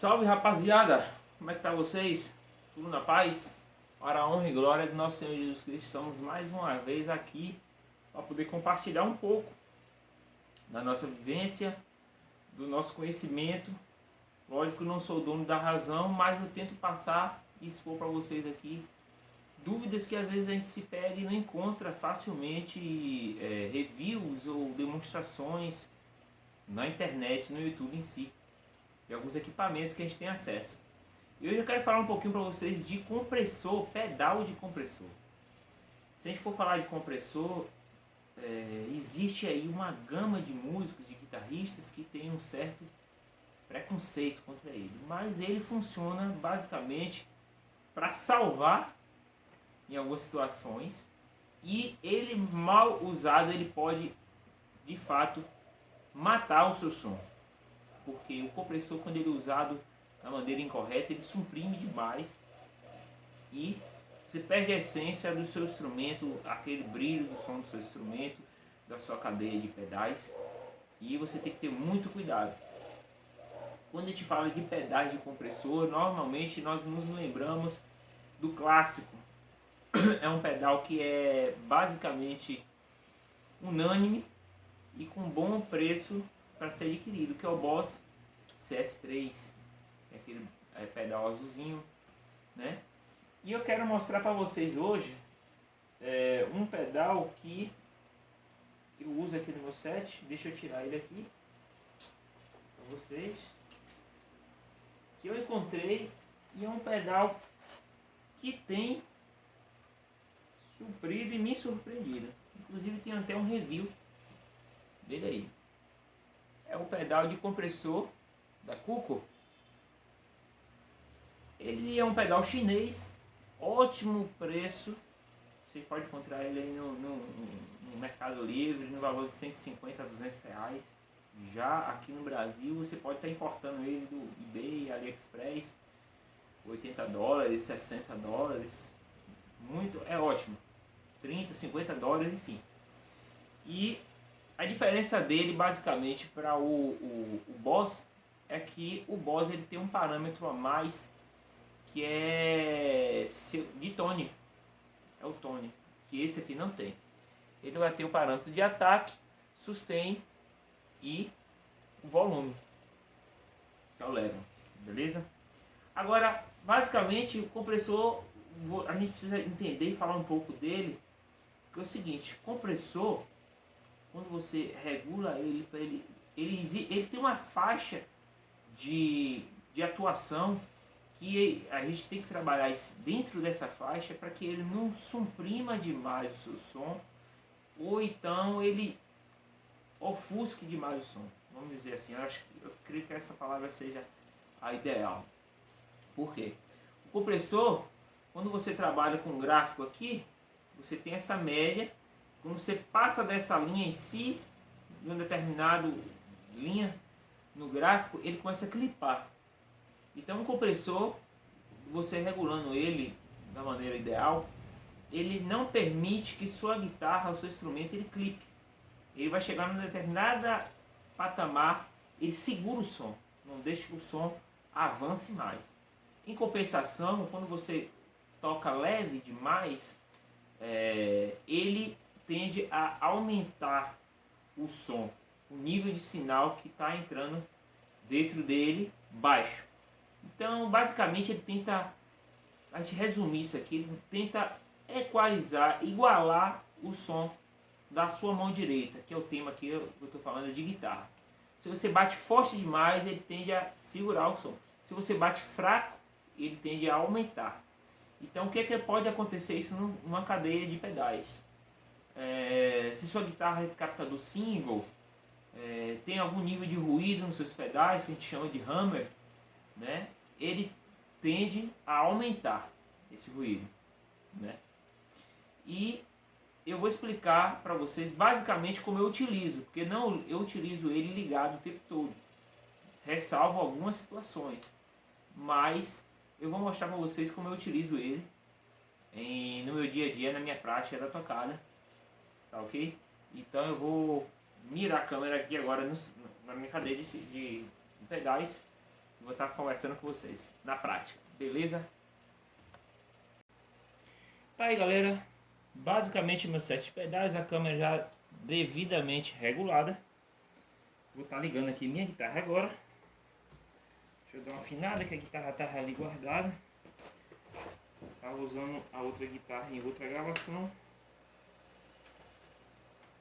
Salve, rapaziada, como é que tá vocês? Tudo na paz? Para a honra e glória do nosso Senhor Jesus Cristo, estamos mais uma vez aqui para poder compartilhar um pouco da nossa vivência, do nosso conhecimento. Lógico que não sou dono da razão, mas eu tento passar e expor para vocês aqui dúvidas que às vezes a gente se pega e não encontra facilmente reviews ou demonstrações na internet, no YouTube em si, de alguns equipamentos que a gente tem acesso. E hoje eu quero falar um pouquinho para vocês de compressor, pedal de compressor. Se a gente for falar de compressor, existe aí uma gama de músicos, de guitarristas que tem um certo preconceito contra ele, mas ele funciona basicamente para salvar em algumas situações, e ele mal usado ele pode de fato matar o seu som, porque o compressor, quando ele é usado da maneira incorreta, ele suprime demais e você perde a essência do seu instrumento, aquele brilho do som do seu instrumento, da sua cadeia de pedais, e você tem que ter muito cuidado. Quando a gente fala de pedais de compressor, normalmente nós nos lembramos do clássico. É um pedal que é basicamente unânime e com bom preço para ser adquirido, que é o Boss CS3, que é aquele pedal azulzinho, né? E eu quero mostrar para vocês hoje um pedal que eu uso aqui no meu set. Deixa eu tirar ele aqui para vocês, que eu encontrei, e é um pedal que tem suprido e me surpreendido. Inclusive tem até um review dele aí. É o pedal de compressor da Kuko. Ele é um pedal chinês, ótimo preço. Você pode encontrar ele aí no Mercado Livre no valor de 150 a 200 reais. Já aqui no Brasil você pode estar importando ele do eBay, AliExpress, 80 dólares, 60 dólares. É ótimo. 30, 50 dólares, enfim. E a diferença dele basicamente para o Boss é que o Boss ele tem um parâmetro a mais, que é de tone, é o tone, que esse aqui não tem. Ele vai ter o parâmetro de ataque, sustain e o volume, que é o level, beleza? Agora, basicamente, o compressor, a gente precisa entender e falar um pouco dele, porque é o seguinte: compressor, quando você regula ele, ele tem uma faixa de atuação que a gente tem que trabalhar dentro dessa faixa para que ele não suprima demais o seu som, ou então ele ofusque demais o som. Vamos dizer assim, eu creio que essa palavra seja a ideal. Por quê? O compressor, quando você trabalha com gráfico aqui, você tem essa média. Quando você passa dessa linha em si, de uma determinada linha no gráfico, ele começa a clipar. Então o compressor, você regulando ele da maneira ideal, ele não permite que sua guitarra, o seu instrumento, ele clipe. Ele vai chegar num determinado patamar, ele segura o som, não deixa que o som avance mais. Em compensação, quando você toca leve demais, ele tende a aumentar o som, o nível de sinal que está entrando dentro dele baixo. Então, basicamente, ele tenta, a gente resumir isso aqui, ele tenta equalizar, igualar o som da sua mão direita, que é o tema aqui eu estou falando de guitarra. Se você bate forte demais, ele tende a segurar o som. Se você bate fraco, ele tende a aumentar. Então, o que pode acontecer isso numa cadeia de pedais? Se sua guitarra é captador single, tem algum nível de ruído nos seus pedais, que a gente chama de hammer, né? Ele tende a aumentar esse ruído, né? E eu vou explicar para vocês basicamente como eu utilizo, porque não eu utilizo ele ligado o tempo todo, ressalvo algumas situações, mas eu vou mostrar para vocês como eu utilizo ele no meu dia a dia, na minha prática da tocada, tá ok? Então eu vou mirar a câmera aqui agora na minha cadeia de pedais, Vou estar conversando com vocês na prática, beleza? Tá aí, galera, basicamente meus 7 pedais, a câmera já devidamente regulada. Vou estar ligando aqui minha guitarra agora. Deixa eu dar uma afinada que a guitarra tá ali guardada. Estava usando a outra guitarra em outra gravação.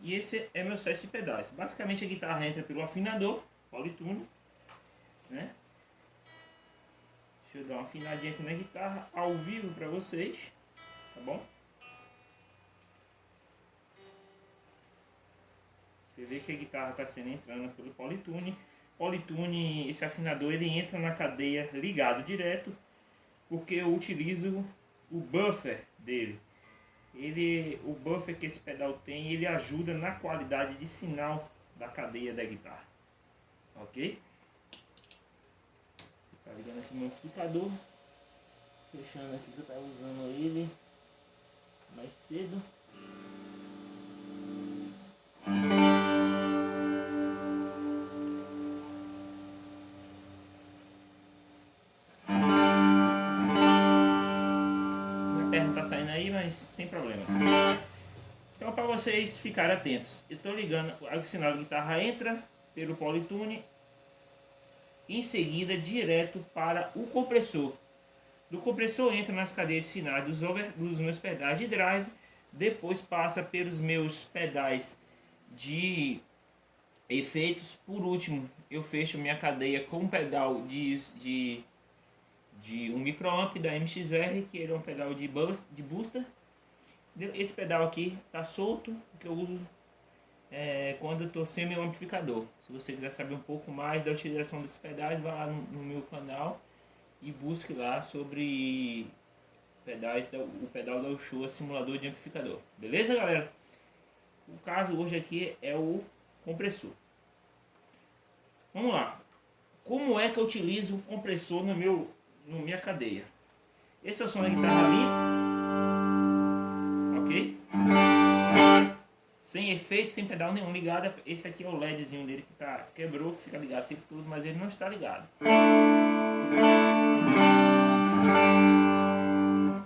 E esse é meu set de pedais. Basicamente a guitarra entra pelo afinador, Polytune, né? Deixa eu dar uma afinadinha aqui na guitarra, ao vivo para vocês, tá bom? Você vê que a guitarra está sendo entrando pelo Polytune. Polytune, esse afinador, ele entra na cadeia ligado direto, porque eu utilizo o buffer dele. O buffer que esse pedal tem, ele ajuda na qualidade de sinal da cadeia da guitarra, ok? Tá ligando aqui meu amplificador, fechando aqui que eu estava usando ele mais cedo. Tá saindo aí, mas sem problemas. Então, para vocês ficarem atentos, eu estou ligando, o sinal de guitarra entra pelo Polytune, em seguida direto para o compressor. Do compressor entra nas cadeias de sinais dos meus pedais de drive, depois passa pelos meus pedais de efeitos. Por último, eu fecho minha cadeia com um pedal de um microamp da MXR, que ele é um pedal de booster. Esse pedal aqui tá solto, que eu uso quando eu estou sem meu amplificador. Se você quiser saber um pouco mais da utilização desses pedais, vá lá no meu canal e busque lá sobre o pedal da Ushua simulador de amplificador. Beleza, galera? O caso hoje aqui é o compressor. Vamos lá. Como é que eu utilizo o compressor na minha cadeia? Esse é o som da guitarra ali, ok? Sem efeito, sem pedal nenhum ligado. Esse aqui é o LEDzinho dele que quebrou, que fica ligado o tempo todo, mas ele não está ligado.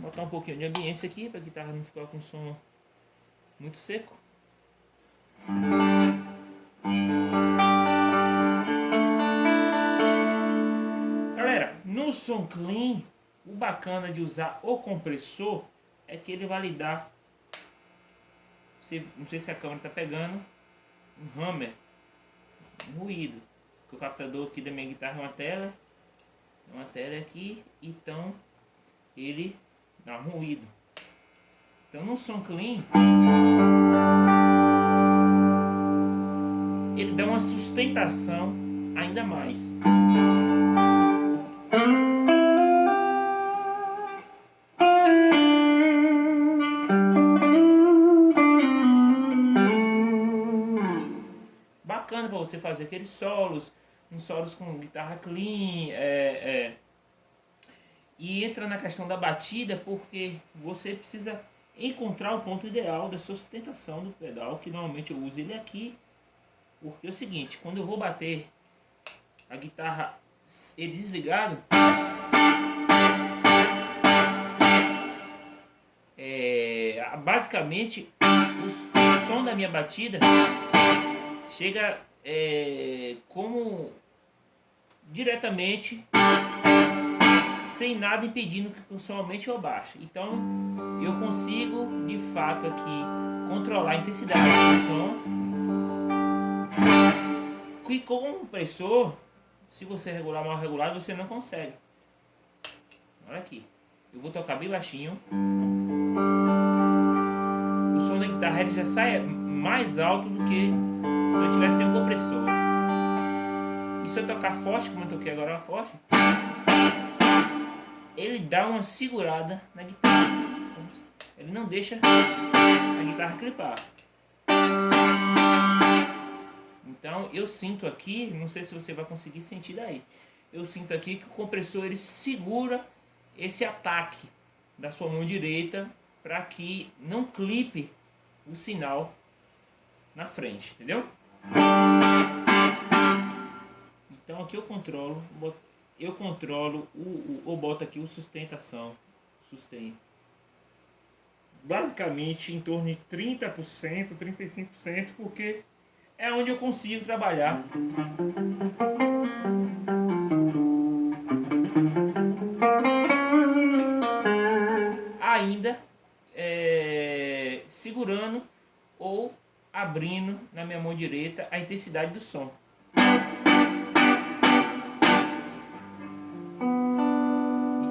Vou botar um pouquinho de ambiência aqui para a guitarra não ficar com som muito seco. Galera, no som clean, o bacana de usar o compressor é que ele vai lhe dar, não sei se a câmera está pegando, um hammer, um ruído. Porque o captador aqui da minha guitarra é uma tela aqui, então ele dá um ruído. Então no som clean, ele dá uma sustentação ainda mais. Bacana para você fazer aqueles solos, uns solos com guitarra clean, e entra na questão da batida, porque você precisa encontrar o ponto ideal da sua sustentação do pedal, que normalmente eu uso ele aqui, porque é o seguinte, quando eu vou bater a guitarra desligado, basicamente o som da minha batida chega como diretamente, sem nada impedindo que o som aumente ou baixe. Então eu consigo de fato aqui controlar a intensidade do som. E com o compressor, se você regular mal regulado, você não consegue. Olha aqui, eu vou tocar bem baixinho. O som da guitarra ele já sai mais alto do que se eu tivesse sem o compressor. E se eu tocar forte, como eu toquei agora forte, ele dá uma segurada na guitarra. Ele não deixa a guitarra clipar. Então eu sinto aqui, não sei se você vai conseguir sentir daí. Eu sinto aqui que o compressor ele segura esse ataque da sua mão direita para que não clipe o sinal na frente, entendeu? Então aqui eu controlo eu controlo ou boto aqui o sustentação, sustain. Basicamente em torno de 30%, 35%, porque é onde eu consigo trabalhar. Ainda segurando ou abrindo na minha mão direita a intensidade do som.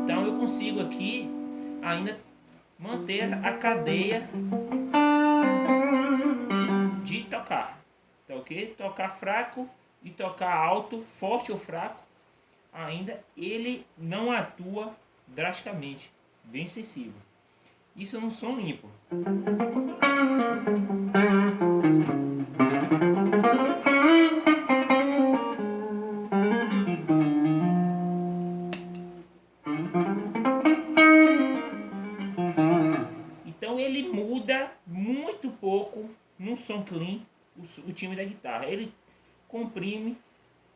Então eu consigo aqui ainda manter a cadeia de tocar, tá ok? Tocar fraco e tocar alto, forte ou fraco, ainda ele não atua drasticamente, bem sensível. Isso num som limpo. Então ele muda muito pouco num som clean o timbre da guitarra. Ele comprime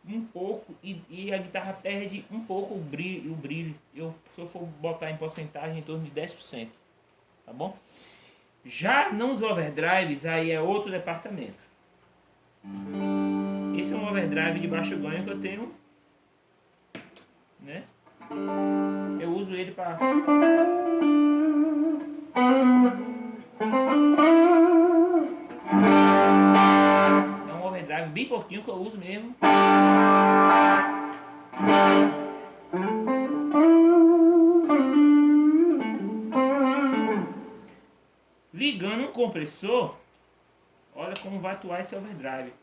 um pouco e a guitarra perde um pouco o brilho. Se eu for botar em porcentagem, em torno de 10%. Tá bom? Já nos overdrives, aí é outro departamento. Esse é um overdrive de baixo ganho que eu tenho, né? Eu uso ele para é um overdrive bem pouquinho que eu uso mesmo. Ligando um compressor, olha como vai atuar esse overdrive.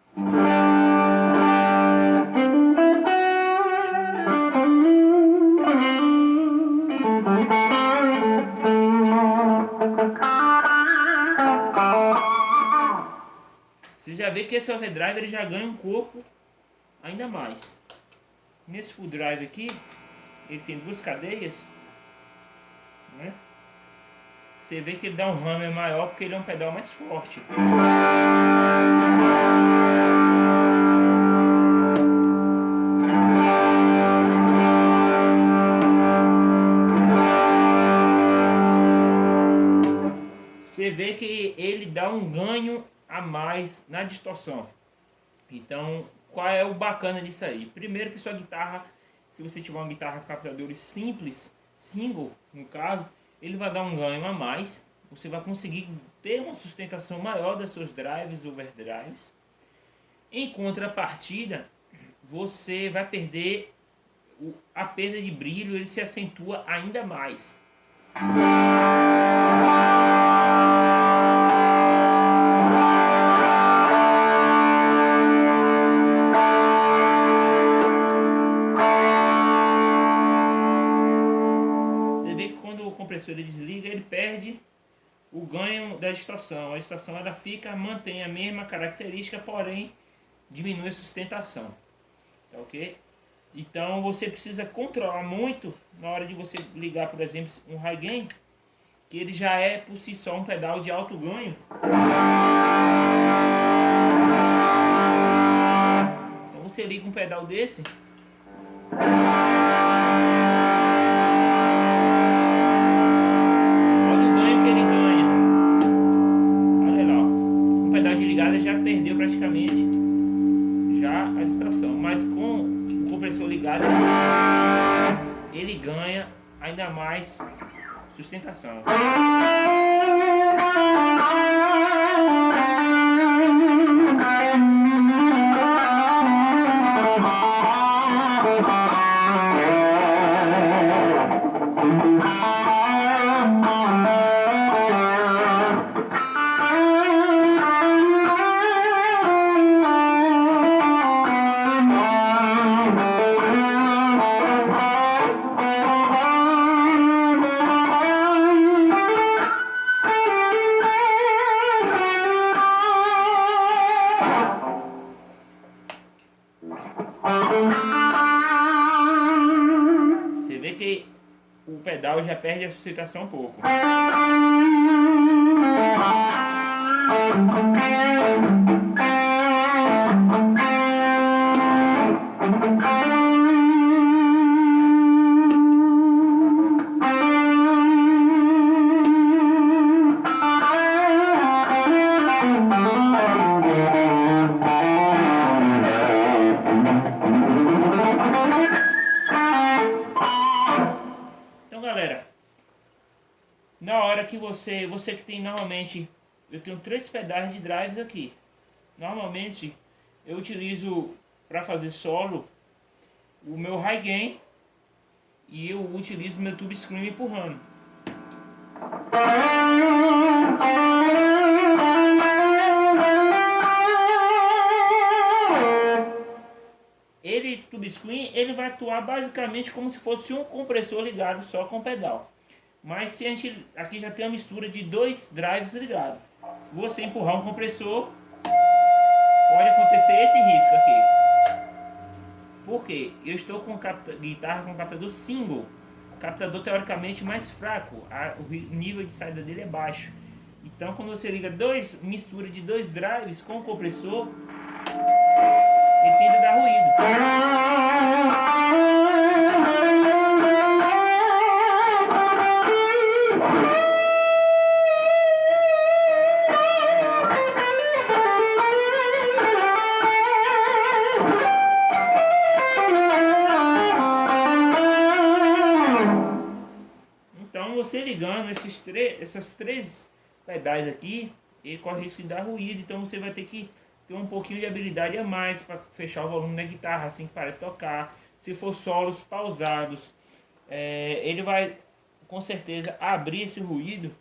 Você já vê que esse overdrive ele já ganha um corpo ainda mais. Nesse full drive aqui, ele tem duas cadeias, né? Você vê que ele dá um hammer maior porque ele é um pedal mais forte. Você vê que ele dá um ganho a mais na distorção. Então, qual é o bacana disso aí? Primeiro que sua guitarra, se você tiver uma guitarra com captadores simples, single no caso, ele vai dar um ganho a mais. Você vai conseguir ter uma sustentação maior das seus drives, overdrives. Em contrapartida, você vai perder a perda de brilho, ele se acentua ainda mais. Ele desliga, ele perde o ganho da distorção. A distorção ela mantém a mesma característica, porém diminui a sustentação. Tá ok? Então você precisa controlar muito na hora de você ligar, por exemplo, um high gain, que ele já é por si só um pedal de alto ganho. Então você liga um pedal desse. Já perdeu praticamente já a distorção, mas com o compressor ligado ele ganha ainda mais sustentação. Você vê que o pedal já perde a sustentação um pouco. na hora que você que tem normalmente, eu tenho 3 pedais de drives aqui. Normalmente eu utilizo para fazer solo o meu high gain e eu utilizo o meu tube scream empurrando. Esse tube screen ele vai atuar basicamente como se fosse um compressor ligado só com pedal. Mas se a gente aqui já tem uma mistura de 2 drives ligados, você empurrar um compressor, pode acontecer esse risco aqui. Por quê? Eu estou com guitarra com captador single, captador teoricamente mais fraco, o nível de saída dele é baixo. Então quando você liga mistura de 2 drives com o compressor, ele tende a dar ruído. Então você ligando essas 3 pedais aqui, ele corre o risco de dar ruído, então você vai ter que ter um pouquinho de habilidade a mais para fechar o volume da guitarra assim que para de tocar. Se for solos pausados, ele vai com certeza abrir esse ruído,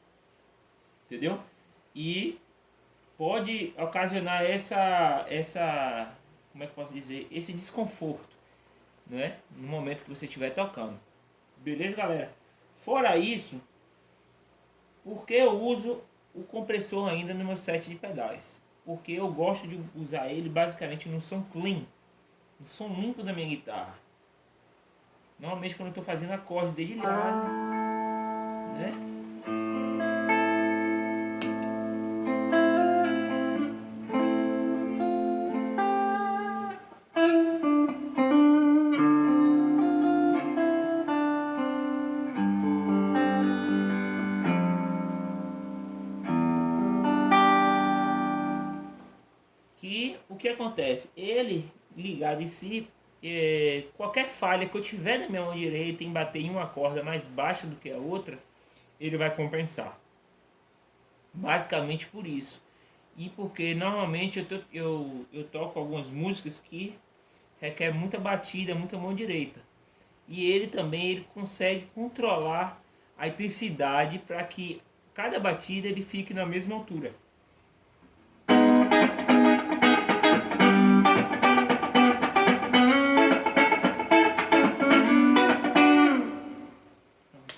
entendeu? E pode ocasionar como é que eu posso dizer, esse desconforto, né? No momento que você estiver tocando. Beleza, galera? Fora isso, porque eu uso o compressor ainda no meu set de pedais? Porque eu gosto de usar ele basicamente no som clean, no som limpo da minha guitarra. Normalmente quando eu estou fazendo acorde dedilhado, né? Que o que acontece? Ele ligado em si, qualquer falha que eu tiver na minha mão direita em bater em uma corda mais baixa do que a outra, ele vai compensar. Basicamente por isso. E porque normalmente eu toco algumas músicas que requer muita batida, muita mão direita. E ele também ele consegue controlar a intensidade para que cada batida ele fique na mesma altura.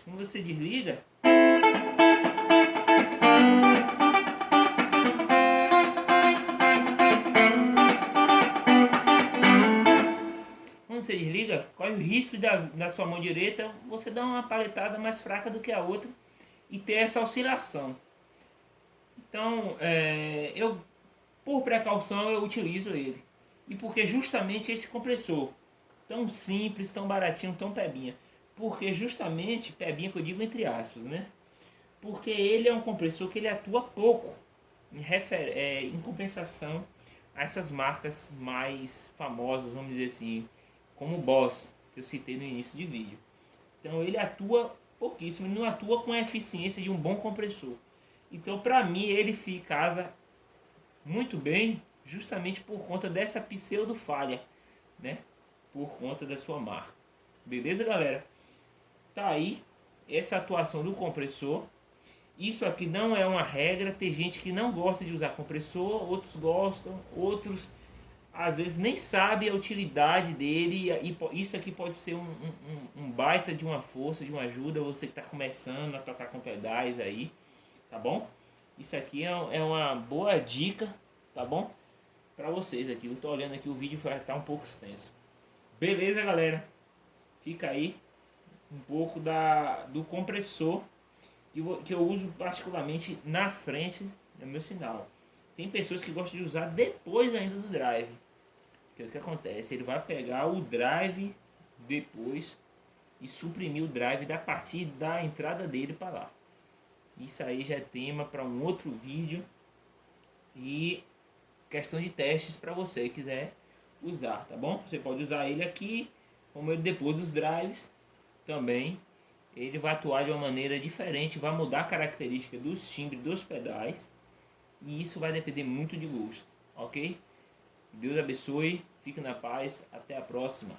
Quando você desliga, corre o risco da sua mão direita você dar uma paletada mais fraca do que a outra e ter essa oscilação. Então, por precaução, eu utilizo ele. E porque justamente esse compressor, tão simples, tão baratinho, tão pebinha. Porque justamente, pebinha que eu digo entre aspas, né? Porque ele é um compressor que ele atua pouco em compensação a essas marcas mais famosas, vamos dizer assim, como o Boss, que eu citei no início de vídeo. Então ele atua pouquíssimo, ele não atua com a eficiência de um bom compressor. Então para mim ele casa muito bem, justamente por conta dessa pseudo falha, né? Por conta da sua marca. Beleza, galera? Tá aí essa atuação do compressor. Isso aqui não é uma regra, tem gente que não gosta de usar compressor, outros gostam, outros às vezes nem sabe a utilidade dele, e isso aqui pode ser um baita de uma força, de uma ajuda, você que está começando a tocar com pedais aí, tá bom? Isso aqui é uma boa dica, tá bom? Para vocês aqui, eu tô olhando aqui, o vídeo vai estar um pouco extenso. Beleza, galera? Fica aí um pouco do compressor que eu uso particularmente na frente do meu sinal. Tem pessoas que gostam de usar depois ainda do drive. Porque o que acontece? Ele vai pegar o drive depois e suprimir o drive da partir da entrada dele para lá. Isso aí já é tema para um outro vídeo. E questão de testes para você que quiser usar, tá bom? Você pode usar ele aqui, como ele depois dos drives também. ele vai atuar de uma maneira diferente, vai mudar a característica dos timbres dos pedais, e isso vai depender muito de gosto, ok? Deus abençoe, fique na paz, até a próxima.